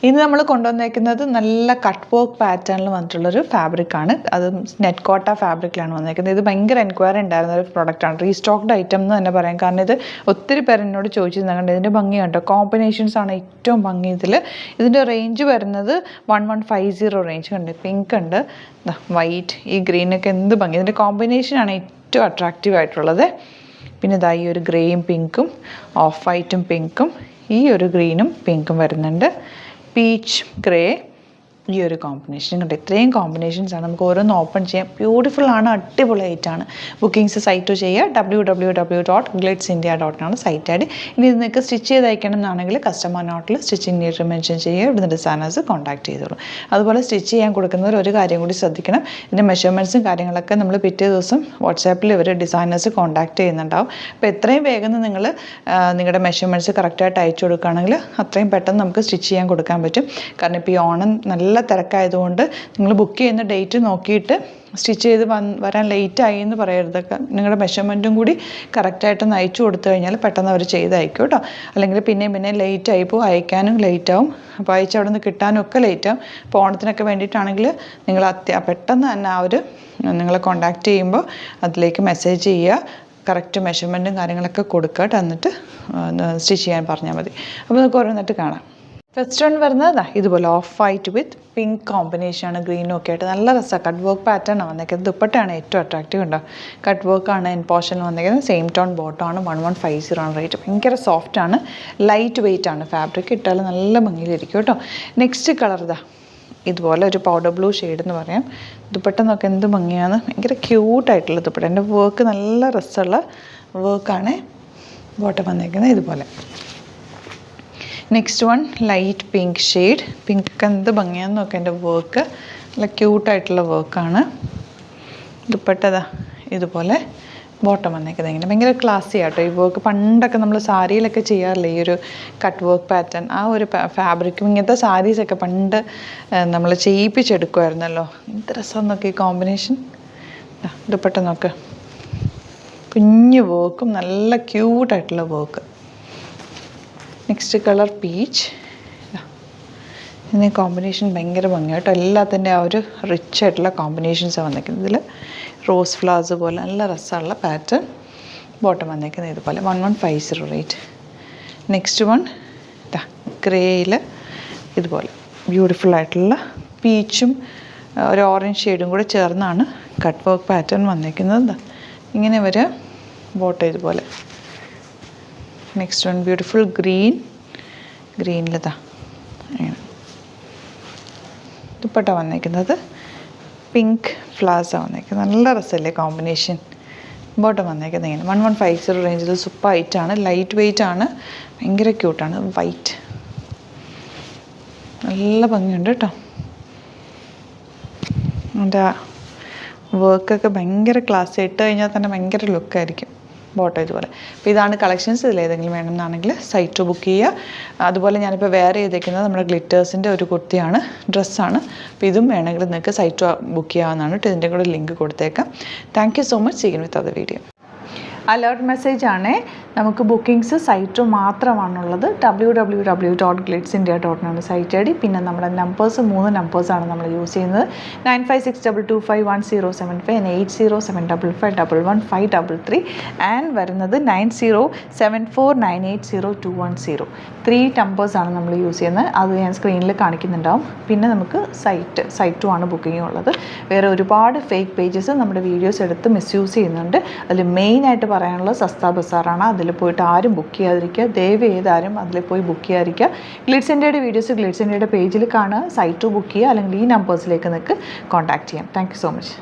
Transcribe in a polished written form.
ഇന്ന് നമ്മൾ കൊണ്ടുവന്നേക്കുന്നത് നല്ല കട്ട് വർക്ക് പാറ്റേണിൽ വന്നിട്ടുള്ളൊരു ഫാബ്രിക്കാണ്. അത് നെറ്റ് കോട്ട ഫാബ്രിക്കിലാണ് വന്നേക്കുന്നത്. ഇത് ഭയങ്കര എൻക്വയറി ഉണ്ടായിരുന്ന ഒരു പ്രൊഡക്റ്റാണ്, റീസ്റ്റോക്ഡ് ഐറ്റം എന്ന് തന്നെ പറയാം. കാരണം ഇത് ഒത്തിരി പേർ എന്നോട് ചോദിച്ചിരുന്നുണ്ട്. ഇതിൻ്റെ ഭംഗി കണ്ടോ, കോമ്പിനേഷൻസ് ആണ് ഏറ്റവും ഭംഗി. ഇതിൻ്റെ റേഞ്ച് വരുന്നത് 1150 റേഞ്ച് ഉണ്ട്. പിങ്ക് ഉണ്ട്, വൈറ്റ്, ഈ ഗ്രീനൊക്കെ എന്ത് ഭംഗി. ഇതിൻ്റെ കോമ്പിനേഷനാണ് ഏറ്റവും അട്രാക്റ്റീവ് ആയിട്ടുള്ളത്. പിന്നെ ഇതാ ഈ ഒരു ഗ്രേയും പിങ്കും, ഓഫ് വൈറ്റും പിങ്കും, ഈ ഒരു ഗ്രീനും പിങ്കും വരുന്നുണ്ട്. പീച്ച് ഗ്രേ, ഈ ഒരു കോമ്പിനേഷൻ കണ്ടോ. ഇത്രയും കോമ്പിനേഷൻസാണ്. നമുക്ക് ഓരോന്ന് ഓപ്പൺ ചെയ്യാം. ബ്യൂട്ടിഫുൾ ആണ്, അടിപൊളിയായിട്ടാണ്. ബുക്കിംഗ്സ് സൈറ്റ് ചെയ്യുക, www.glitzindia.in ആണ് സൈറ്റ് ഐ ഡി. ഇനി ഇത് നിങ്ങൾക്ക് സ്റ്റിച്ച് ചെയ്ത് അയക്കണം എന്നാണെങ്കിൽ കസ്റ്റമർ നോട്ടിൽ സ്റ്റിച്ചിങ് നീഡ് മെൻഷൻ ചെയ്യുക. ഇവിടുന്ന് ഡിസൈനേഴ്സ് കോൺടാക്ട് ചെയ്തോളൂ. അതുപോലെ സ്റ്റിച്ച് ചെയ്യാൻ കൊടുക്കുന്നവർ ഒരു കാര്യം കൂടി ശ്രദ്ധിക്കണം. ഇതിൻ്റെ മെഷർമെൻറ്റ്സും കാര്യങ്ങളൊക്കെ നമ്മൾ പിറ്റേ ദിവസം വാട്സാപ്പിൽ ഇവർ ഡിസൈനേഴ്സ് കോൺടാക്ട് ചെയ്യുന്നുണ്ടാവും. അപ്പോൾ എത്രയും വേഗം നിങ്ങൾ നിങ്ങളുടെ മെഷർമെൻറ്റ്സ് കറക്റ്റായിട്ട് അയച്ചു കൊടുക്കുകയാണെങ്കിൽ അത്രയും പെട്ടെന്ന് നമുക്ക് സ്റ്റിച്ച് ചെയ്യാൻ കൊടുക്കാൻ പറ്റും. കാരണം ഇപ്പോൾ ഈ ഓണം നല്ല തിരക്കായതുകൊണ്ട് നിങ്ങൾ ബുക്ക് ചെയ്യുന്ന ഡേറ്റ് നോക്കിയിട്ട് സ്റ്റിച്ച് ചെയ്ത് വരാൻ ലേറ്റായി എന്ന് പറയരുത്. നിങ്ങളുടെ മെഷർമെൻറ്റും കൂടി കറക്റ്റായിട്ടൊന്ന് അയച്ചു കൊടുത്തു കഴിഞ്ഞാൽ പെട്ടെന്ന് അവർ ചെയ്ത് അയക്കും കേട്ടോ. അല്ലെങ്കിൽ പിന്നെ ലേറ്റായി പോകും, അയക്കാനും ലേറ്റാവും. അപ്പോൾ അയച്ച് അവിടെ നിന്ന് കിട്ടാനും ഒക്കെ ലേറ്റാവും. അപ്പോൾ ഓണത്തിനൊക്കെ വേണ്ടിയിട്ടാണെങ്കിൽ നിങ്ങൾ പെട്ടെന്ന് തന്നെ ആ ഒരു നിങ്ങളെ കോൺടാക്റ്റ് ചെയ്യുമ്പോൾ അതിലേക്ക് മെസ്സേജ് ചെയ്യുക. കറക്റ്റ് മെഷർമെൻറ്റും കാര്യങ്ങളൊക്കെ കൊടുക്കുക. എന്നിട്ട് സ്റ്റിച്ച് ചെയ്യാൻ പറഞ്ഞാൽ മതി. അപ്പോൾ നമുക്ക് ഓരോന്നിട്ട് കാണാം. ഫസ്റ്റ് വൺ വരുന്നത് ഇതുപോലെ ഓഫ് വൈറ്റ് വിത്ത് പിങ്ക് കോമ്പിനേഷനാണ്, ഗ്രീനും ഒക്കെ ആയിട്ട് നല്ല രസമാണ്. കട്ട് വർക്ക് പാറ്റേൺ ആണ് വന്നേക്കുന്നത്. ദുപ്പട്ടയാണ് ഏറ്റവും അട്രാക്റ്റീവ് ഉണ്ടാവും. കട്ട് വർക്കാണ് എൻ പോർഷനിൽ വന്നേക്കുന്നത്. Same tone ബോട്ടമാണ്. 1150 ആണ് റേറ്റ്. ഭയങ്കര സോഫ്റ്റാണ്, ലൈറ്റ് വെയിറ്റ് ആണ്. ഫാബ്രിക് ഇട്ടാൽ നല്ല ഭംഗിയിലിരിക്കും കേട്ടോ. നെക്സ്റ്റ് കളർ ഇതുപോലെ ഒരു പൗഡർ ബ്ലൂ ഷെയ്ഡ് എന്ന് പറയാം. ദുപ്പട്ട നോക്കി എന്ത് ഭംഗിയാണ്, ഭയങ്കര ക്യൂട്ടായിട്ടുള്ള ദുപ്പട്ട. എൻ്റെ വർക്ക് നല്ല രസമുള്ള വർക്കാണ് ബോട്ടം വന്നേക്കുന്നത് ഇതുപോലെ. Next one light pink shade. Pink എന്ത് ഭംഗിയാന്ന് നോക്കാം. എൻ്റെ വർക്ക് നല്ല ക്യൂട്ടായിട്ടുള്ള വർക്കാണ്. ദുപ്പട്ട ഇതുപോലെ ബോട്ടം വന്നേക്കുന്നത് ഇങ്ങനെ ഭയങ്കര ക്ലാസി ആട്ടോ ഈ വർക്ക്. പണ്ടൊക്കെ നമ്മൾ സാരിയിലൊക്കെ ചെയ്യാറില്ലേ ഈ ഒരു കട്ട് വർക്ക് പാറ്റേൺ, ആ ഒരു ഫാബ്രിക്കും ഇങ്ങനത്തെ സാരീസൊക്കെ പണ്ട് നമ്മൾ ചെയ്യിപ്പിച്ചെടുക്കുമായിരുന്നല്ലോ. എന്ത് രസം നോക്കി ഈ കോമ്പിനേഷൻ. ദുപ്പട്ട നോക്ക്, കുഞ്ഞു വർക്കും നല്ല ക്യൂട്ടായിട്ടുള്ള വർക്ക്. Next colour peach. ഇതിന് കോമ്പിനേഷൻ ഭയങ്കര ഭംഗിയാണ് കേട്ടോ. എല്ലാത്തിൻ്റെ ആ ഒരു റിച്ച് ആയിട്ടുള്ള കോമ്പിനേഷൻസാണ് വന്നിരിക്കുന്നത്. ഇതിൽ റോസ് ഫ്ലവേഴ്സ് പോലെ നല്ല രസമുള്ള പാറ്റേൺ. ബോട്ടം വന്നിരിക്കുന്നത് ഇതുപോലെ. 1150 റേറ്റ്. നെക്സ്റ്റ് വൺ ഗ്രേയിൽ ഇതുപോലെ ബ്യൂട്ടിഫുൾ ആയിട്ടുള്ള പീച്ചും ഒരു ഓറഞ്ച് ഷെയ്ഡും കൂടെ ചേർന്നാണ് കട്ട് വർക്ക് പാറ്റേൺ വന്നിരിക്കുന്നത്. ഇങ്ങനെ വരെ ബോട്ടം ഇതുപോലെ. നെക്സ്റ്റ് വൺ ബ്യൂട്ടിഫുൾ ഗ്രീനിൽ അങ്ങനെ ദുപ്പട്ട വന്നിരിക്കുന്നത് പിങ്ക് ഫ്ലവേഴ്സ് വന്നിരിക്കുന്നത്. നല്ല രസമല്ലേ കോമ്പിനേഷൻ. ബോട്ടം വന്നിരിക്കുന്നത് ഇങ്ങനെ 1150 റേഞ്ചിൽ. സൂപ്പർ ഹൈറ്റാണ്, ലൈറ്റ് വെയിറ്റ് ആണ്, ഭയങ്കര ക്യൂട്ടാണ്. വൈറ്റ് നല്ല ഭംഗിയുണ്ട് കേട്ടോ. എൻ്റെ വർക്കൊക്കെ ഭയങ്കര ക്ലാസ്. ഇട്ട് കഴിഞ്ഞാൽ തന്നെ ഭയങ്കര ലുക്കായിരിക്കും. ബോട്ടം ഇതുപോലെ. അപ്പോൾ ഇതാണ് കളക്ഷൻസ്. ഇതിലേതെങ്കിലും വേണമെന്നാണെങ്കിൽ സൈറ്റ് ബുക്ക് ചെയ്യുക. അതുപോലെ ഞാനിപ്പോൾ വേറെ ചെയ്തേക്കുന്നത് നമ്മുടെ ഗ്ലിറ്റേഴ്സിൻ്റെ ഒരു കുർത്തിയാണ്, ഡ്രസ്സാണ്. അപ്പോൾ ഇതും വേണമെങ്കിൽ നിങ്ങൾക്ക് സൈറ്റ് ബുക്ക് ചെയ്യാവുന്നതാണ്. ഇതിൻ്റെ കൂടെ ലിങ്ക് കൊടുത്തേക്കാം. Thank you so much. Seen with other video. Alert message ആണ്. നമുക്ക് ബുക്കിംഗ്സ് സൈറ്റ് മാത്രമാണുള്ളത്. www.glitzindia.in ആണ് സൈറ്റ് ഐ ഡി. പിന്നെ നമ്മുടെ നമ്പേഴ്സ് 3 നമ്പേഴ്സാണ് നമ്മൾ യൂസ് ചെയ്യുന്നത്. 9562251075 and 8075551153 ആൻഡ് വരുന്നത് 9074980210. 3 നമ്പേഴ്സാണ് നമ്മൾ യൂസ് ചെയ്യുന്നത്. അത് ഞാൻ സ്ക്രീനിൽ കാണിക്കുന്നുണ്ടാവും. പിന്നെ നമുക്ക് സൈറ്റും ആണ് ബുക്കിംഗ് ഉള്ളത്. വേറെ ഒരുപാട് ഫേക്ക് പേജസ് നമ്മുടെ വീഡിയോസ് എടുത്ത് മിസ്യൂസ് ചെയ്യുന്നുണ്ട്. അതിൽ മെയിനായിട്ട് പറയാനുള്ളത് സസ്ത ബസാറാണ്. അതിൽ പോയിട്ട് ആരും ബുക്ക് ചെയ്യാതിരിക്കുക. ദയവ് ചെയ്താരും അതിൽ പോയി ബുക്ക് ചെയ്യാതിരിക്കുക. ഗ്ലിറ്റ്സ് ഇന്ത്യയുടെ വീഡിയോസ് ഗ്ലിറ്റ്സ് ഇന്ത്യയുടെ പേജിൽ കാണുക, സൈറ്റ് ബുക്ക് ചെയ്യുക, അല്ലെങ്കിൽ ഈ നമ്പേഴ്സിലേക്ക് നിങ്ങൾക്ക് കോൺടാക്ട് ചെയ്യാം. Thank you so much.